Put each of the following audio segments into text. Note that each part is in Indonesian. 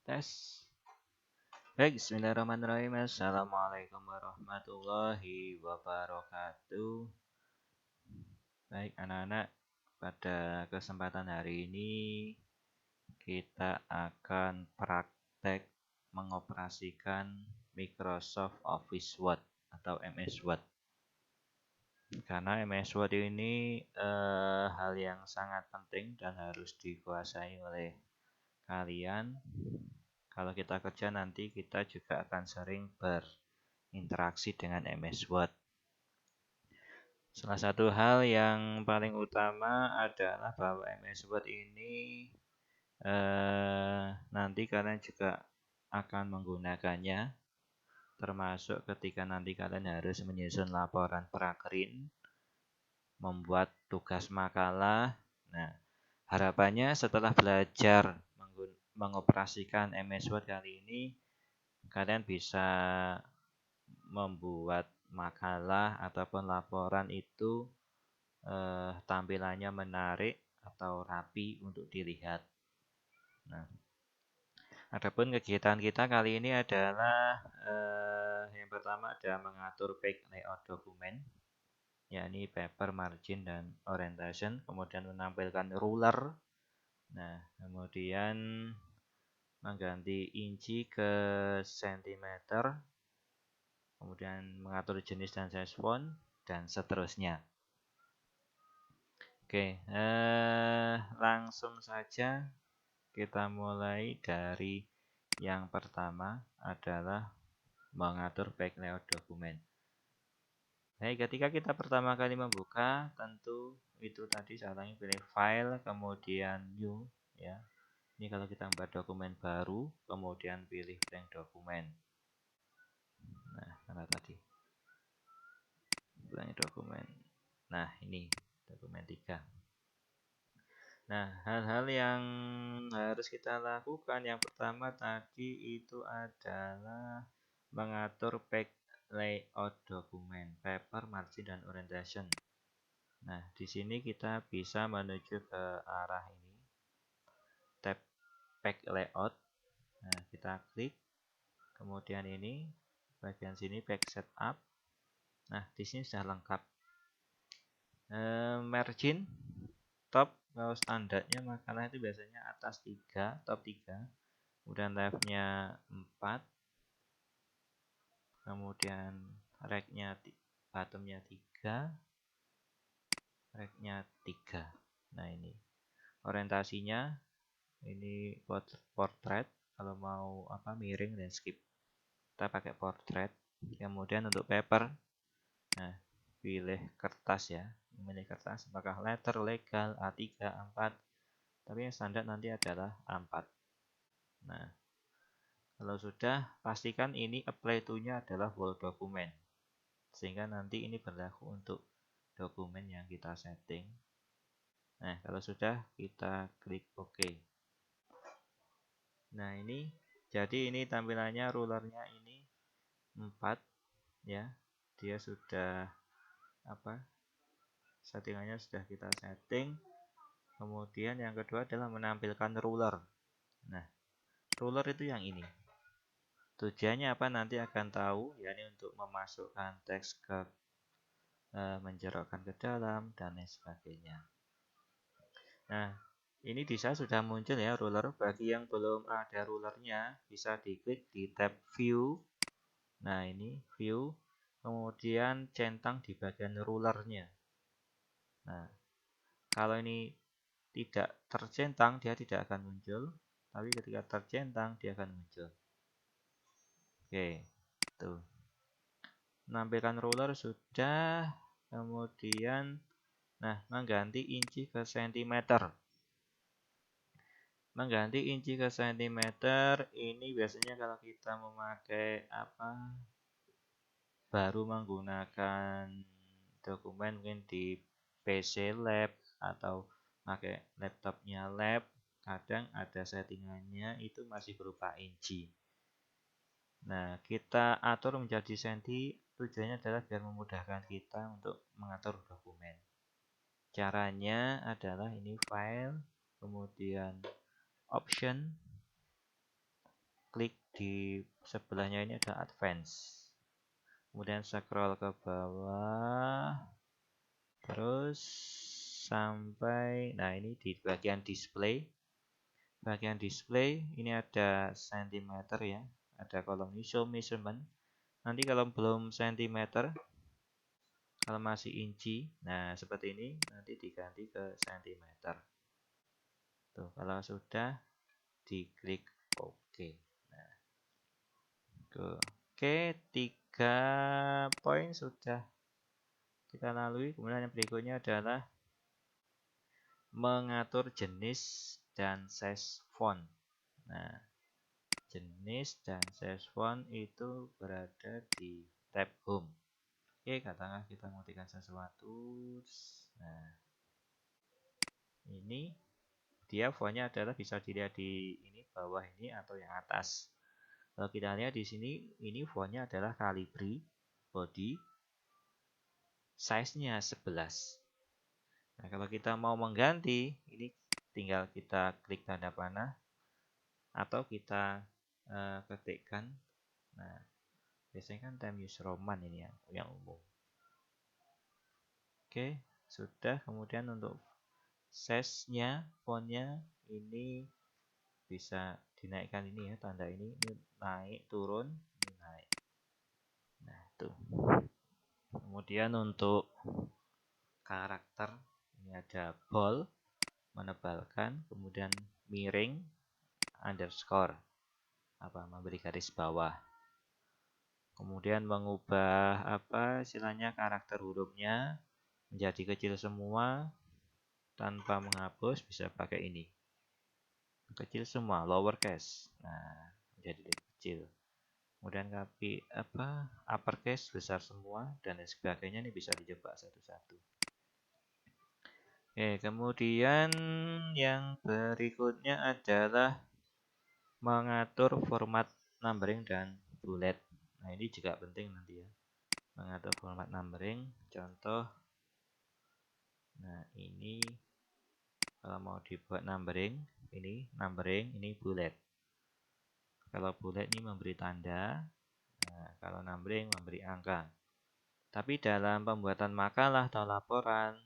Tes. Baik, bismillahirrahmanirrahim. Assalamualaikum warahmatullahi wabarakatuh. Baik, anak-anak, pada kesempatan hari ini kita akan praktek mengoperasikan Microsoft Office Word atau MS Word. Karena MS Word ini hal yang sangat penting dan harus dikuasai oleh kalian. Kalau kita kerja nanti kita juga akan sering berinteraksi dengan MS Word. Salah satu hal yang paling utama adalah bahwa MS Word ini nanti kalian juga akan menggunakannya, termasuk ketika nanti kalian harus menyusun laporan prakerin, membuat tugas makalah. Nah, harapannya setelah belajar mengoperasikan MS Word kali ini, kalian bisa membuat makalah ataupun laporan itu tampilannya menarik atau rapi untuk dilihat. Nah, adapun kegiatan kita kali ini adalah yang pertama adalah mengatur page layout dokumen, yakni paper, margin, dan orientation. Kemudian menampilkan ruler. Nah, kemudian mengganti inci ke sentimeter, kemudian mengatur jenis dan size font, dan seterusnya. Oke, langsung saja kita mulai dari yang pertama adalah mengatur page layout dokumen. Baik, ketika kita pertama kali membuka, tentu itu tadi caranya pilih file, kemudian new, ya. Ini kalau kita membuat dokumen baru, kemudian pilih blank dokumen. Nah, mana tadi? Blank dokumen. Nah, ini dokumen 3. Nah, hal-hal yang harus kita lakukan yang pertama tadi itu adalah mengatur page layout dokumen, paper, margin, dan orientation. Nah, di sini kita bisa menuju ke arah ini, tab page layout. Nah, kita klik, kemudian ini bagian sini page setup. Nah, di sini sudah lengkap. Margin top, kalau standarnya makalah itu biasanya atas 3, top 3, kemudian leftnya 4, kemudian right-nya bottomnya 3, right-nya 3. Nah, ini orientasinya ini portrait, kalau mau miring dan skip kita pakai portrait. Kemudian untuk paper, nah pilih kertas ya, memilih kertas apakah letter, legal, A3, A4, tapi yang standar nanti adalah A4. Nah, kalau sudah, pastikan ini apply to-nya adalah whole document, sehingga nanti ini berlaku untuk dokumen yang kita setting. Nah, kalau sudah, kita klik OK. Nah, ini jadi ini tampilannya, rulernya ini 4 ya. Dia sudah settingannya sudah kita setting. Kemudian yang kedua adalah menampilkan ruler. Nah, ruler itu yang ini. Tujuannya apa nanti akan tahu, yakni untuk memasukkan teks ke menjerokkan ke dalam dan lain sebagainya. Nah, ini di saya sudah muncul ya ruler. Bagi yang belum ada rulernya, bisa diklik di tab view. Nah, ini view, kemudian centang di bagian rulernya. Nah, kalau ini tidak tercentang, dia tidak akan muncul, tapi ketika tercentang dia akan muncul. Oke, tuh. Menampilkan ruler sudah, kemudian mengganti inci ke sentimeter. Mengganti inci ke sentimeter ini biasanya kalau kita memakai baru menggunakan dokumen mungkin di PC lab atau pakai laptopnya lab, kadang ada settingannya itu masih berupa inci. Nah, kita atur menjadi senti, tujuannya adalah biar memudahkan kita untuk mengatur dokumen. Caranya adalah ini file, kemudian option, klik di sebelahnya ini ada advance. Kemudian scroll ke bawah. Terus sampai, nah ini di bagian display. Bagian display ini ada centimeter ya. Ada kolom show measurement. Nanti kalau belum centimeter, kalau masih inci, nah seperti ini nanti diganti ke centimeter. Tuh, kalau sudah diklik OK. Nah, oke, 3 poin sudah kita lalui. Kemudian yang berikutnya adalah mengatur jenis dan size font. Nah, jenis dan size font itu berada di tab home. Oke, katakanlah kita mengetikkan sesuatu. Nah, ini dia fontnya adalah bisa dilihat di ini bawah ini atau yang atas. Kalau kita lihat di sini, ini fontnya adalah Calibri body, size-nya 11. Nah, kalau kita mau mengganti, ini tinggal kita klik tanda panah atau kita ketikkan. Nah, biasanya kan Times New Roman ini yang umum. Oke, sudah. Kemudian untuk size-nya, fontnya ini bisa dinaikkan ini ya, tanda ini naik, turun, ini naik. Nah, tuh. Kemudian untuk karakter, ini ada bold, menebalkan, kemudian miring, underscore, memberi garis bawah. Kemudian mengubah istilahnya karakter hurufnya menjadi kecil semua tanpa menghapus, bisa pakai ini. Kecil semua, lowercase. Nah, menjadi kecil. Kemudian uppercase besar semua dan sebagainya, ini bisa dicoba satu-satu. Oke, kemudian yang berikutnya adalah mengatur format numbering dan bullet. Nah, ini juga penting nanti ya. Mengatur format numbering, contoh. Nah, ini kalau mau dibuat numbering, ini bullet. Kalau bullet ini memberi tanda. Nah, kalau numbering memberi angka. Tapi dalam pembuatan makalah atau laporan,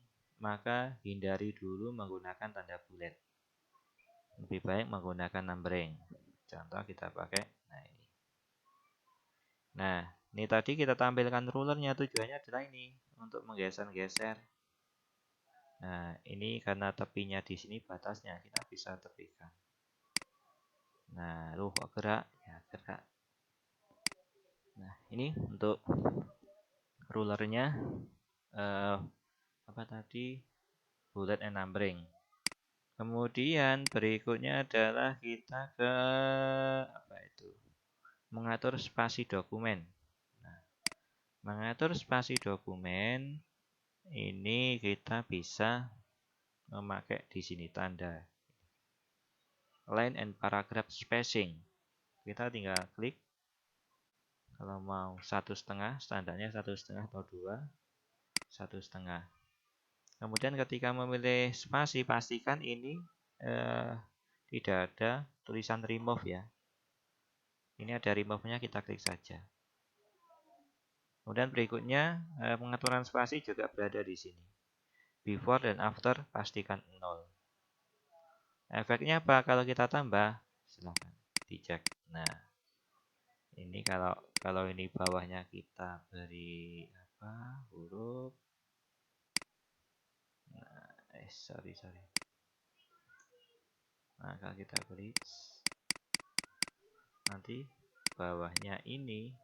maka hindari dulu menggunakan tanda bullet. Lebih baik menggunakan numbering. Contoh kita pakai, nah ini. Nah, ini tadi kita tampilkan rulernya, tujuannya adalah ini, untuk menggeser-geser. Nah, ini karena tepinya di sini batasnya, kita bisa tepikan. Nah, kok gerak? Ya, gerak. Nah, ini untuk rulernya, bullet and numbering. Kemudian berikutnya adalah kita ke mengatur spasi dokumen. Nah, mengatur spasi dokumen ini kita bisa memakai di sini tanda line and paragraph spacing. Kita tinggal klik. Kalau mau 1,5, standarnya 1,5 atau 2, 1,5. Kemudian ketika memilih spasi, pastikan ini tidak ada tulisan remove ya. Ini ada remove-nya, kita klik saja. Kemudian berikutnya, pengaturan spasi juga berada di sini. Before dan after pastikan 0. Efeknya apa? Kalau kita tambah, silahkan dicek. Nah, ini kalau ini bawahnya kita beri huruf. Nah, sorry. Nah, kalau kita beri, nanti bawahnya ini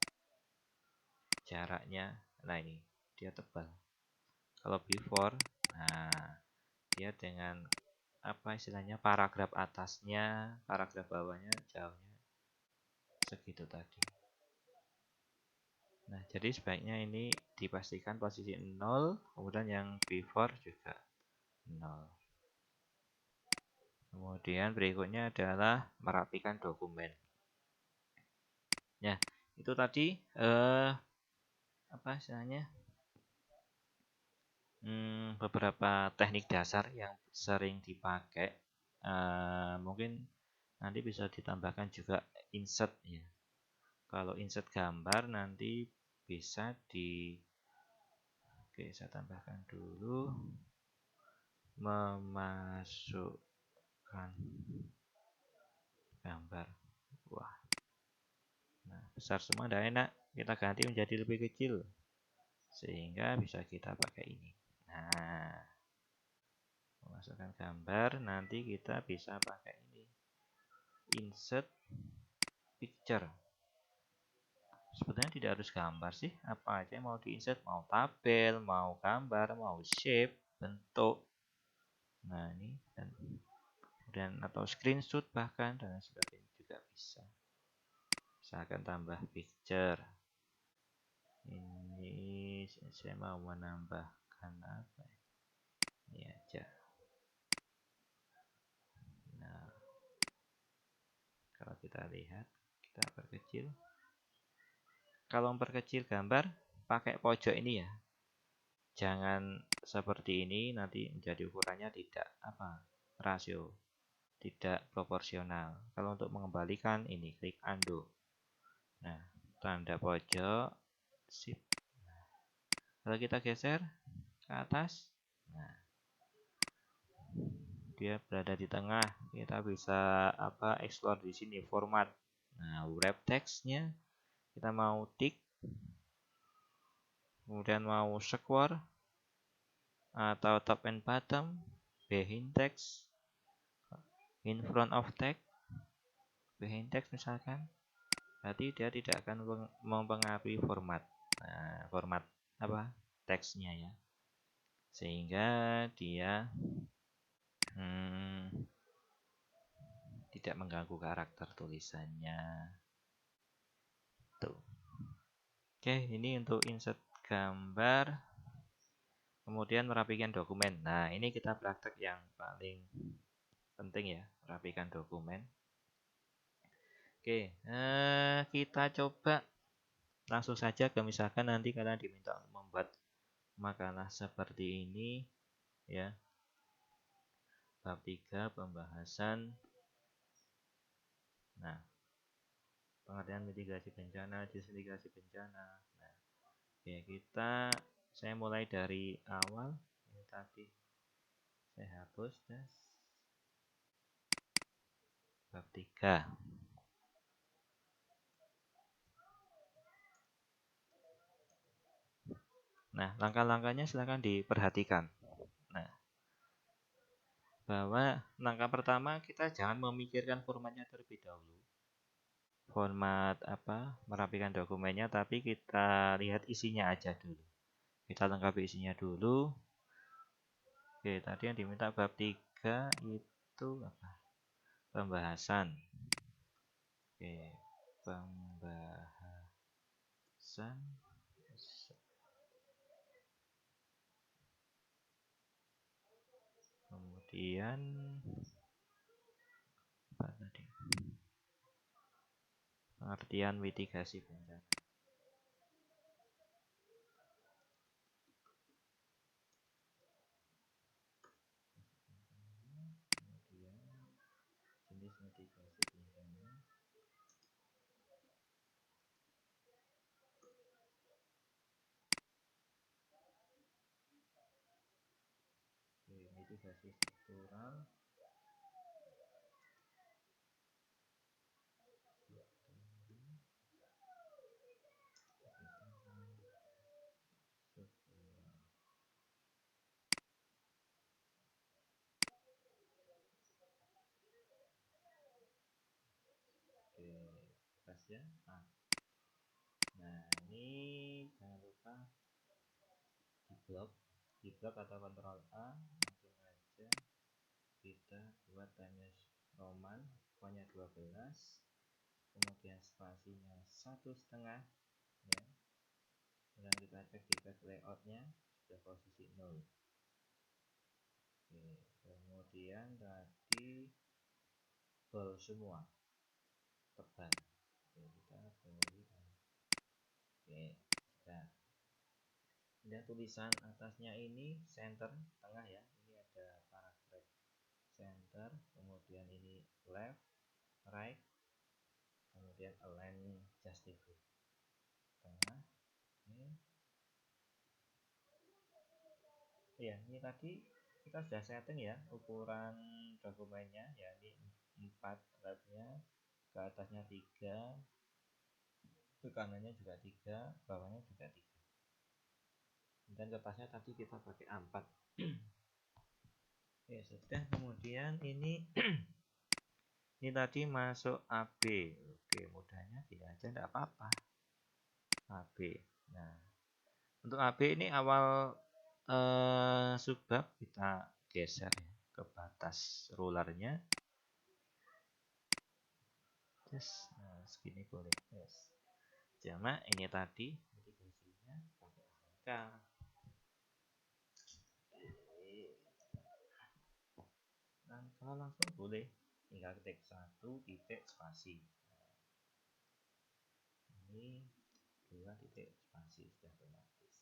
jaraknya, nah ini dia tebal. Kalau before, nah dia dengan istilahnya paragraf atasnya, paragraf bawahnya jauhnya segitu tadi. Nah, jadi sebaiknya ini dipastikan posisi 0, kemudian yang before juga 0. Kemudian berikutnya adalah merapikan dokumen. Ya, itu tadi istilahnya beberapa teknik dasar yang sering dipakai. Mungkin nanti bisa ditambahkan juga insert ya. Kalau insert gambar nanti bisa oke, saya tambahkan dulu, memasukkan gambar. Wah, nah besar semua tidak enak, kita ganti menjadi lebih kecil sehingga bisa kita pakai ini. Nah, memasukkan gambar, nanti kita bisa pakai ini, insert picture. Sebenarnya tidak harus gambar sih, apa aja yang mau di insert, mau tabel, mau gambar, mau shape, bentuk. Nah ini dan atau screenshot bahkan dan sebagainya juga bisa. Misalkan tambah picture. Ini saya mau menambahkan apa? Ini aja. Nah, kalau kita lihat, kita perkecil. Kalau memperkecil gambar, pakai pojok ini ya. Jangan seperti ini, nanti menjadi ukurannya tidak rasio, tidak proporsional. Kalau untuk mengembalikan ini, klik undo. Nah, tanda pojok, sip. Nah, kalau kita geser ke atas, nah, dia berada di tengah. Kita bisa explore di sini format. Nah, wrap textnya kita mau tick, kemudian mau square atau top and bottom, behind text, in front of text, behind text misalkan. Berarti dia tidak akan mempengaruhi format. Nah, format teksnya ya. Sehingga dia tidak mengganggu karakter tulisannya. Tuh. Oke, ini untuk insert gambar. Kemudian merapikan dokumen. Nah, ini kita praktek yang paling penting ya, merapikan dokumen. Oke, kita coba langsung saja ke misalkan nanti kalian diminta membuat makalah seperti ini ya. Bab 3 pembahasan. Nah, pengertian mitigasi bencana, jenis mitigasi bencana. Nah, oke, saya mulai dari awal. Ini tadi saya hapus bab 3. Nah, langkah-langkahnya silahkan diperhatikan. Nah, bahwa langkah pertama kita jangan memikirkan formatnya terlebih dahulu. Format merapikan dokumennya, tapi kita lihat isinya aja dulu. Kita lengkapi isinya dulu. Oke, tadi yang diminta bab 3 itu pembahasan. Oke, pembahasan. Kemudian apa tadi? Pengertian mitigasi bencana. Kemudian jenis mitigasi bencana. Oke, mitigasi struktural. Oke, ya. Nah, ini jangan lupa di blok atau Ctrl A, langsung aja kita buat Times Roman, pokoknya 12, kemudian spasinya 1,5 ya. Dan kita cek di back layoutnya sudah posisi 0. Oke, kemudian tadi bold semua, tebal. Oke, kita beri. Oke, sudah. Dan tulisan atasnya ini center tengah ya. Ini ada paragraf center, kemudian ini left, right, kemudian align justify tengah. Ya, ini tadi kita sudah setting ya ukuran dokumennya, ya ini 4 labnya, ke atasnya 3, ke kanannya juga 3, bawahnya juga 3, dan kertasnya tadi kita pakai A4. Ya sudah, kemudian ini ini tadi masuk AB. Oke, mudahnya gini aja, enggak apa-apa, AB. Nah, untuk AB ini awal subbab kita geser ya ke batas rulernya. Yes. Nah, segini boleh. Yes. Cuma ini tadi mitigasinya pakai angka. Nah, kalau langsung boleh, tinggal ketik 1 titik spasi. Nah, ini 2 titik spasi, sudah otomatis.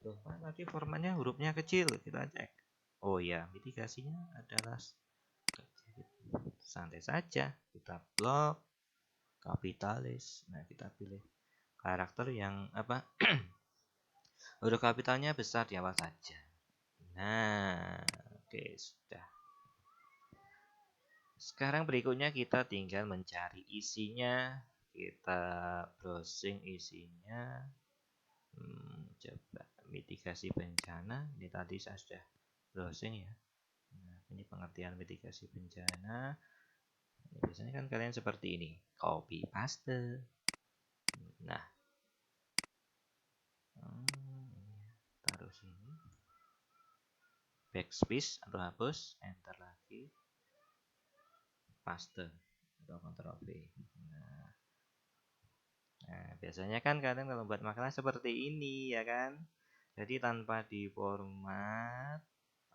Loh, tadi formatnya hurufnya kecil, kita cek. Oh ya, mitigasinya adalah santai saja, kita blok kapitalis. Nah, kita pilih karakter yang apa? Huruf kapitalnya besar di awal saja. Nah, oke, sudah. Sekarang berikutnya kita tinggal mencari isinya. Kita browsing isinya. Coba mitigasi bencana. Ini tadi saya sudah browsing ya. Nah, ini pengertian mitigasi bencana. Ini biasanya kan kalian seperti ini, copy paste. Nah, taruh sini, backspace atau hapus, enter lagi, paste atau Ctrl V. Nah, biasanya kan kalian kalau buat makalah seperti ini ya kan, jadi tanpa diformat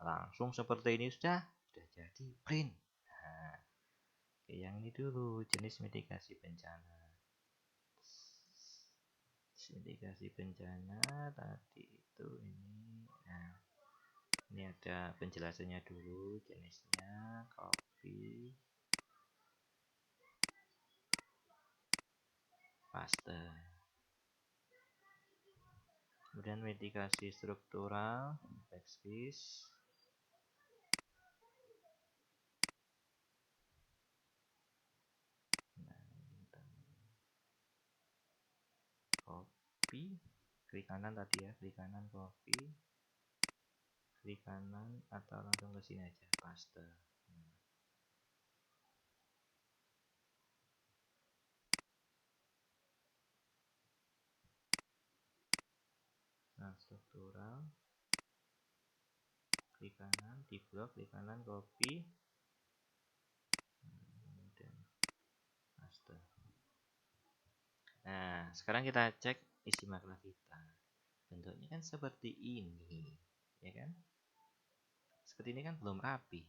langsung seperti ini sudah jadi print. Nah, yang ini dulu, jenis mitigasi bencana. Mitigasi bencana tadi itu ini. Nah, ini ada penjelasannya dulu, jenisnya, copy, paste. Kemudian mitigasi struktural, backspace. Copy, klik kanan tadi ya, klik kanan copy, klik kanan atau langsung ke sini aja, paste. Nah, struktural, klik kanan, di blok, klik kanan copy, kemudian paste. Nah, sekarang kita cek isi makalah kita. Bentuknya kan seperti ini, ya kan? Seperti ini kan belum rapi.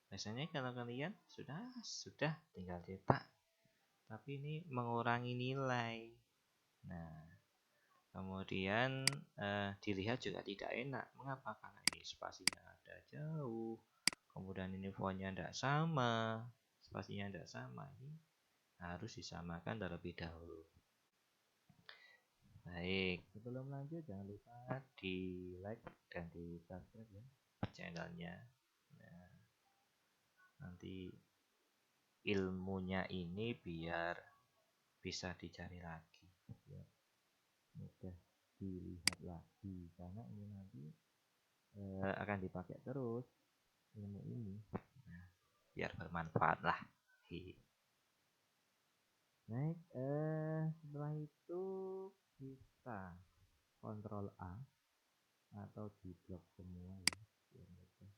Biasanya kalau kalian sudah tinggal cetak, tapi ini mengurangi nilai. Nah, kemudian dilihat juga tidak enak. Mengapa? Karena ini spasinya ada jauh, kemudian ini fontnya tidak sama, spasinya tidak sama. Ini harus disamakan terlebih dahulu. Baik, sebelum lanjut jangan lupa di like dan di subscribe ya channelnya. Nah, nanti ilmunya ini biar bisa dicari lagi, ya, mudah dilihat lagi, karena ini nanti akan dipakai terus ilmu ini. Nah, biar bermanfaat lah. Baik, setelah itu kita Ctrl A atau di blok semua ya, biar mudah.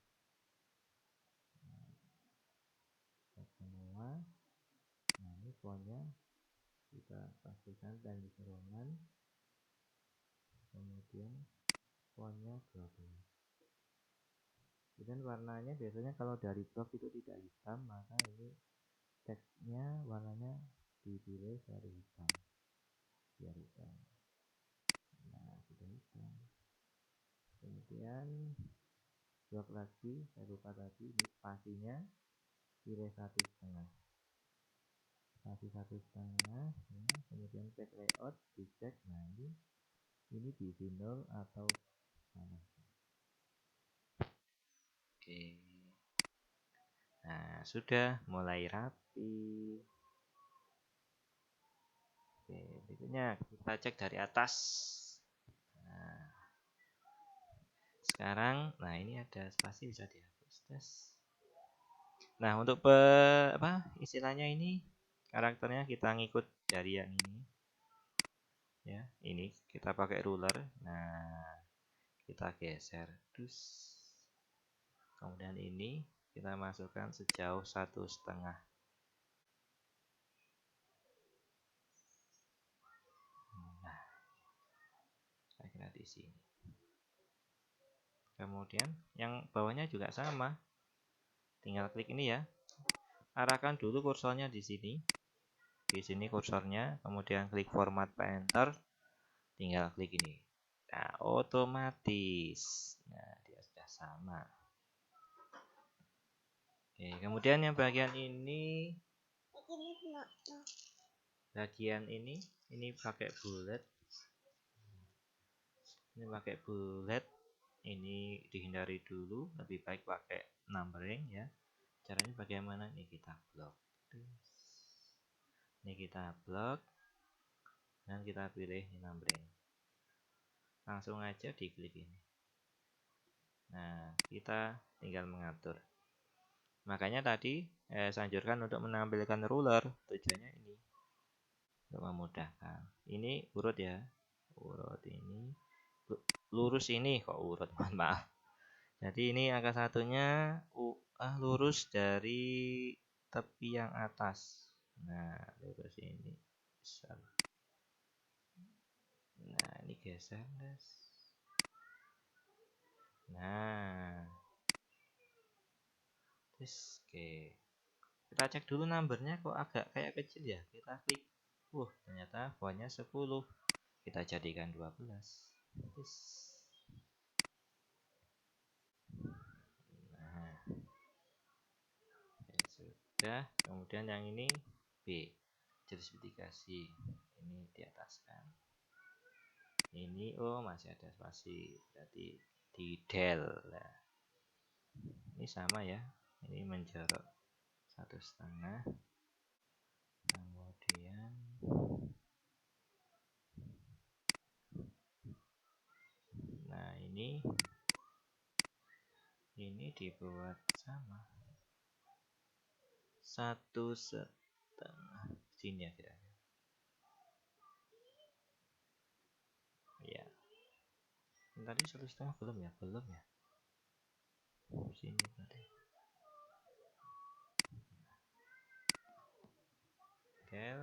Blok semua. Nah, ini fontnya kita pastikan dan dikerongan, kemudian fontnya 12. Kemudian warnanya biasanya kalau dari blok itu tidak hitam, maka ini teksnya warnanya dipilih dari hitam, biar hitam. Nah, sudah hitam. Kemudian blok lagi, saya lupa tadi ini spasinya pilih 1,5, kasih 1,5 ya. Kemudian cek layout, dicek. Nah ini diisi 0 atau salah. Oke, nah sudah mulai rapi. Oke, berikutnya kita cek dari atas. Nah, sekarang, nah ini ada spasi bisa dihapus. Tes. Nah, untuk istilahnya ini karakternya kita ngikut dari yang ini. Ya, ini kita pakai ruler. Nah, kita geser. Terus kemudian ini kita masukkan sejauh 1,5. Nah, saya kira di sini. Kemudian yang bawahnya juga sama. Tinggal klik ini ya. Arahkan dulu kursornya di sini. Di sini kursornya, kemudian klik format painter. Tinggal klik ini. Nah, otomatis. Nah, dia sudah sama. Oke, kemudian yang bagian ini pakai bullet. Ini pakai bullet. Ini dihindari dulu, lebih baik pakai numbering ya. Caranya bagaimana? Ini kita blok. Ini kita blok dan kita pilih numbering. Langsung aja diklik ini. Nah, kita tinggal mengatur. Makanya tadi saya anjurkan untuk menampilkan ruler. Tujuannya ini untuk memudahkan. Ini urut ya. Urut ini. Lurus ini kok urut, mohon maaf. Jadi ini angka satunya lurus dari tepi yang atas. Nah, lurus ini besar. Nah, ini geser, guys. Nah, terus oke. Kita cek dulu numbernya kok agak kayak kecil ya. Kita klik. Ternyata fontnya 10. Kita jadikan 12. Terus. Nah, sudah. Kemudian yang ini B. Jadi spesifikasi. Ini di atas kan. Ini masih ada spasi. Berarti di del. Nah, ini sama ya. Ini menjorok 1,5. Kemudian nah ini dibuat sama 1,5 sini ya kira-kira. Ya. Tadi 1,5 belum ya? Belum ya? Sini tadi. Del.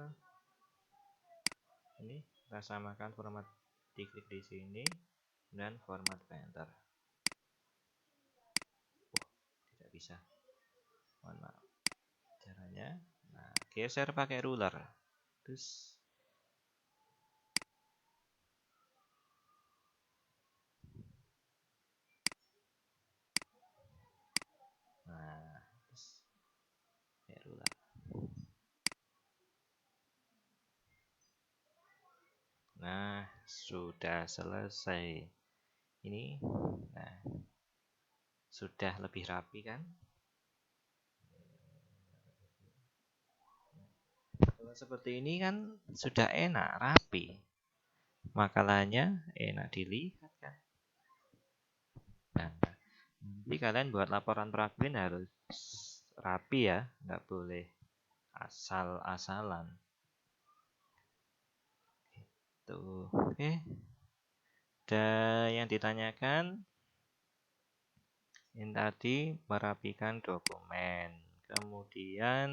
Ini kita samakan format, diklik di sini dan format painter. Tidak bisa. Mohon maaf. Caranya, nah, geser pakai ruler. Terus pakai ruler. Nah, sudah selesai. Ini, nah, sudah lebih rapi kan? Kalau seperti ini kan sudah enak, rapi. Makalahnya enak dilihat kan? Nah, jadi kalian buat laporan prakwin harus rapi ya, nggak boleh asal-asalan. Gitu. Oke. Dan yang ditanyakan ini tadi merapikan dokumen. Kemudian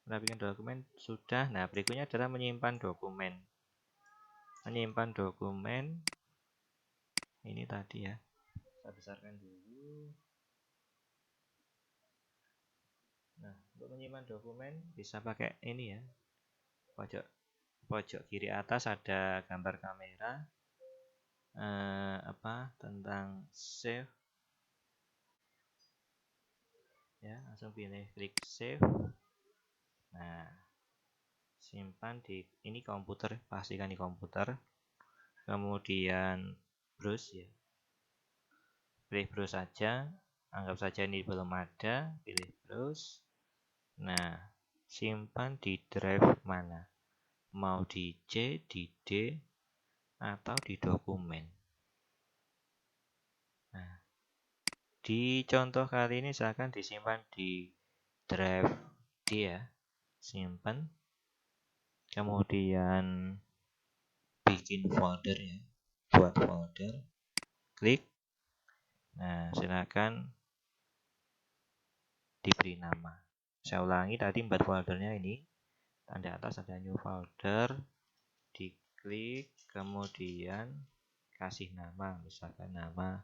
merapikan dokumen sudah. Nah, berikutnya adalah menyimpan dokumen. Menyimpan dokumen ini tadi ya. Saya besarkan dulu. Nah, untuk menyimpan dokumen bisa pakai ini ya. Pojok kiri atas ada gambar kamera. Tentang save ya. langsung pilih klik save. Nah, simpan di ini komputer, pastikan di komputer. Kemudian browse ya, pilih browse saja, anggap saja ini belum ada, pilih browse. Nah, simpan di drive mana, mau di C, di D, atau di dokumen. Nah, di contoh kali ini silahkan disimpan di drive D ya, simpan, kemudian bikin folder ya, buat folder, klik. Nah, silakan diberi nama. Saya ulangi, tadi buat foldernya ini, tanda atas ada new folder, diklik, kemudian kasih nama, misalkan nama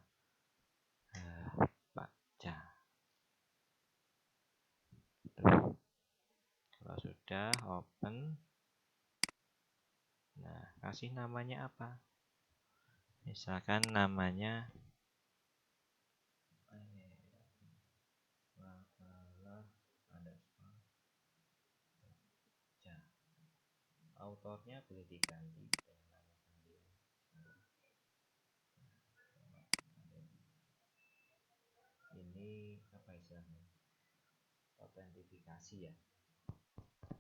baca. Kalau sudah, open. Nah, kasih namanya apa? Misalkan namanya autornya boleh diganti dengan nama kalian. Ini apa istilahnya? Autentifikasi ya.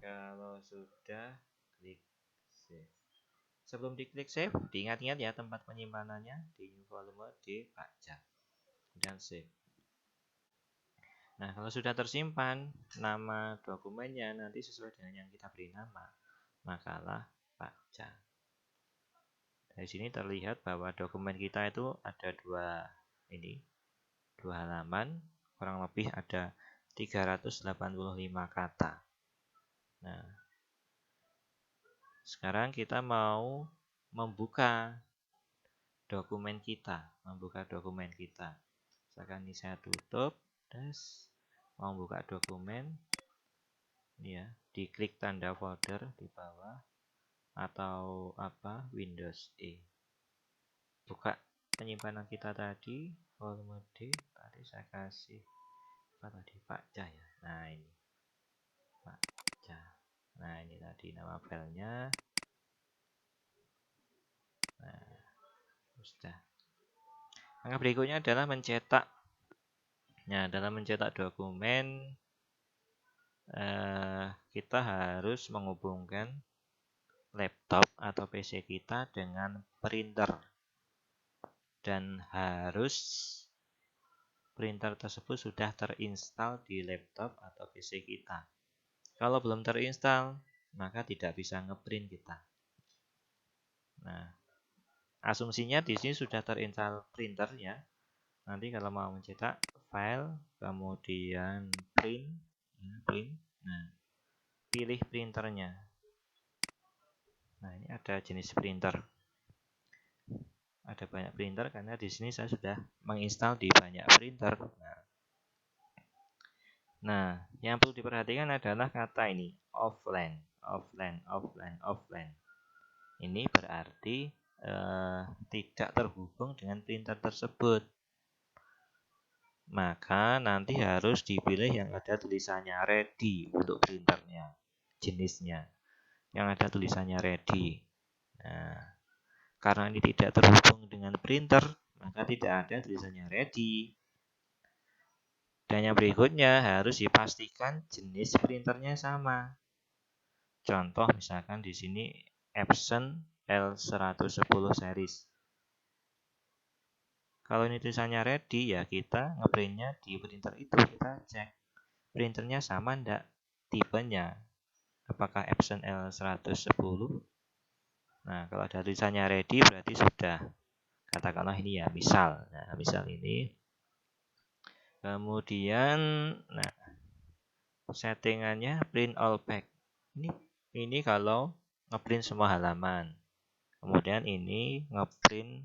Kalau sudah, klik save. Sebelum diklik save, diingat-ingat ya tempat penyimpanannya di new volume dibaca dan save. Nah, kalau sudah tersimpan nama dokumennya nanti sesuai dengan yang kita beri nama, makalah baca. Dari sini terlihat bahwa dokumen kita itu ada dua halaman, kurang lebih ada 385 kata. Nah, sekarang kita mau membuka dokumen kita, Misalkan ini saya tutup, mau buka dokumen, ini ya, diklik tanda folder di bawah atau Windows E. Buka penyimpanan kita tadi, volume D, tadi saya kasih baca ya. Nah, ini baca. Nah, ini tadi nama filenya. Nah, sudah. Langkah berikutnya adalah mencetak. Nah, dalam mencetak dokumen kita harus menghubungkan laptop atau PC kita dengan printer, dan harus printer tersebut sudah terinstall di laptop atau PC kita. Kalau belum terinstall, maka tidak bisa ngeprint kita. Nah, asumsinya di sini sudah terinstall printer ya. Nanti kalau mau mencetak, file, kemudian print. Nah, pilih printernya. Nah, ini ada jenis printer. Ada banyak printer karena di sini saya sudah menginstal di banyak printer. Nah, yang perlu diperhatikan adalah kata ini, offline. Ini berarti tidak terhubung dengan printer tersebut. Maka nanti harus dipilih yang ada tulisannya ready untuk printernya, jenisnya. Yang ada tulisannya ready. Nah, karena ini tidak terhubung dengan printer, maka tidak ada tulisannya ready. Dan yang berikutnya harus dipastikan jenis printernya sama. Contoh misalkan di sini Epson L110 series. Kalau ini tulisannya ready, ya kita ngeprintnya di printer itu, kita cek printernya sama enggak tipenya. Apakah Epson L110? Nah, kalau ada tulisannya ready berarti sudah. Katakanlah ini ya, misal. Nah, misal ini. Kemudian, nah, settingannya print all page. Ini kalau ngeprint semua halaman. Kemudian ini ngeprint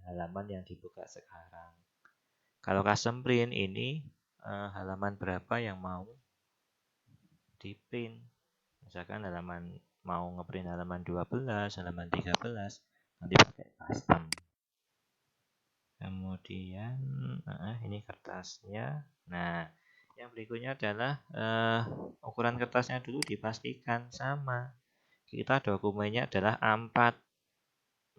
halaman yang dibuka sekarang. Kalau custom print ini halaman berapa yang mau di print. Misalkan mau ngeprint halaman 12, halaman 13, nanti pakai custom. Kemudian ini kertasnya. Nah, yang berikutnya adalah ukuran kertasnya dulu dipastikan sama. Kita dokumennya adalah A4.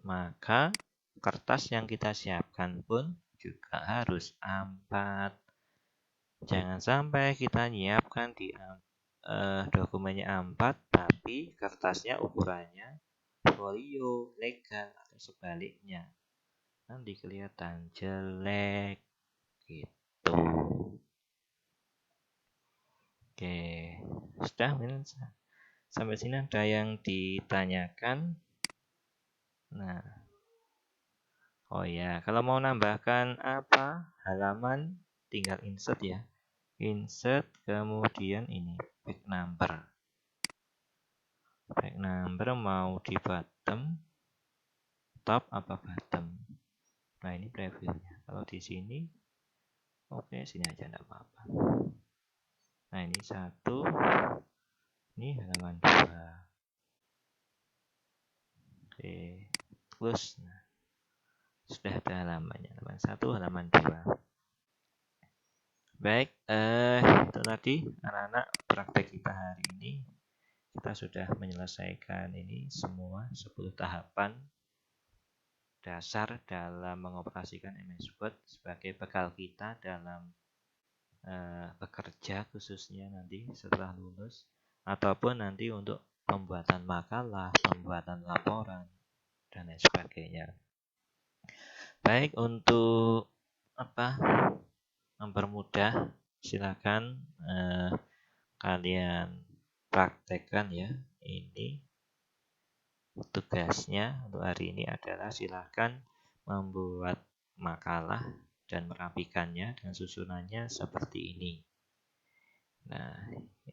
Maka kertas yang kita siapkan pun juga harus A4. Jangan sampai kita nyiapkan di dokumennya A4 tapi kertasnya ukurannya folio legal atau sebaliknya. Nanti kelihatan jelek gitu. Oke, sudah sampai sini ada yang ditanyakan. Nah, oh ya, kalau mau nambahkan apa halaman tinggal insert ya. Insert kemudian ini back number. Back number mau di bottom, top apa bottom. Nah, ini previewnya. Kalau di sini oke, sini aja enggak apa-apa. Nah, ini 1. Ini halaman 2. Oke, close. Nah, sudah ada halamannya. Halaman 1, halaman 2. Baik, itu tadi anak-anak praktek kita hari ini. Kita sudah menyelesaikan ini semua 10 tahapan dasar dalam mengoperasikan MS Word sebagai bekal kita dalam bekerja khususnya nanti setelah lulus ataupun nanti untuk pembuatan makalah, pembuatan laporan dan lain sebagainya. Baik, untuk mempermudah silakan kalian praktekkan ya. Ini tugasnya untuk hari ini adalah silakan membuat makalah dan merapikannya dan susunannya seperti ini. Nah,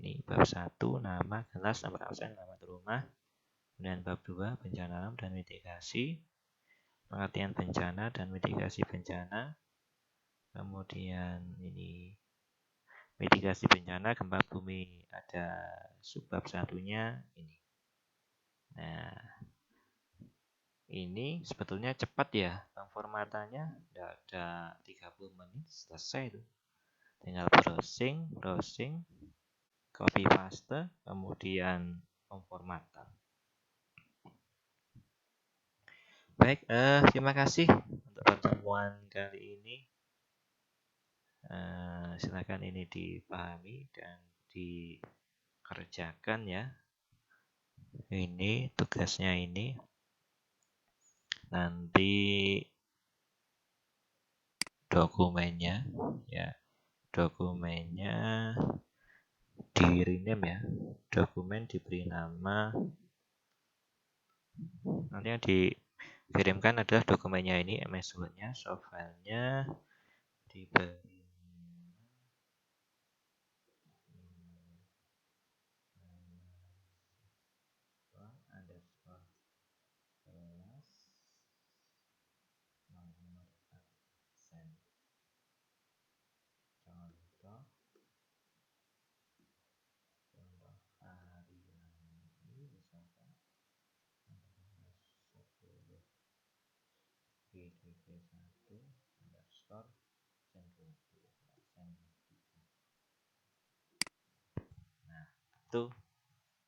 ini bab 1 nama kelas, nomor absen, alamat rumah. Kemudian bab 2 bencana alam dan mitigasi, pengertian bencana dan mitigasi bencana. Kemudian ini mitigasi bencana gempa bumi, ada subbab satunya ini. Nah, ini sebetulnya cepat ya, pemformatannya tidak ada 30 menit selesai itu. Tinggal browsing, copy paste, kemudian pemformatan. Baik, terima kasih untuk pertemuan kali ini. Silakan ini dipahami dan dikerjakan ya. Ini tugasnya ini. Nanti dokumennya ya. Dokumennya di rename ya. Dokumen diberi nama. Nanti yang dikirimkan adalah dokumennya ini, MS Word-nya, soft file-nya diberi Nah, itu.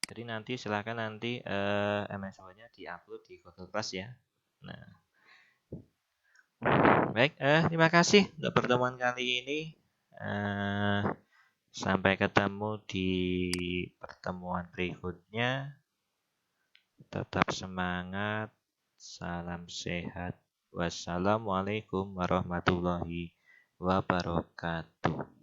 Jadi nanti silahkan nanti MS Word-nya diupload di Google Class ya. Nah, baik, terima kasih untuk pertemuan kali ini. Sampai ketemu di pertemuan berikutnya. Tetap semangat. Salam sehat. Wassalamualaikum warahmatullahi wabarakatuh.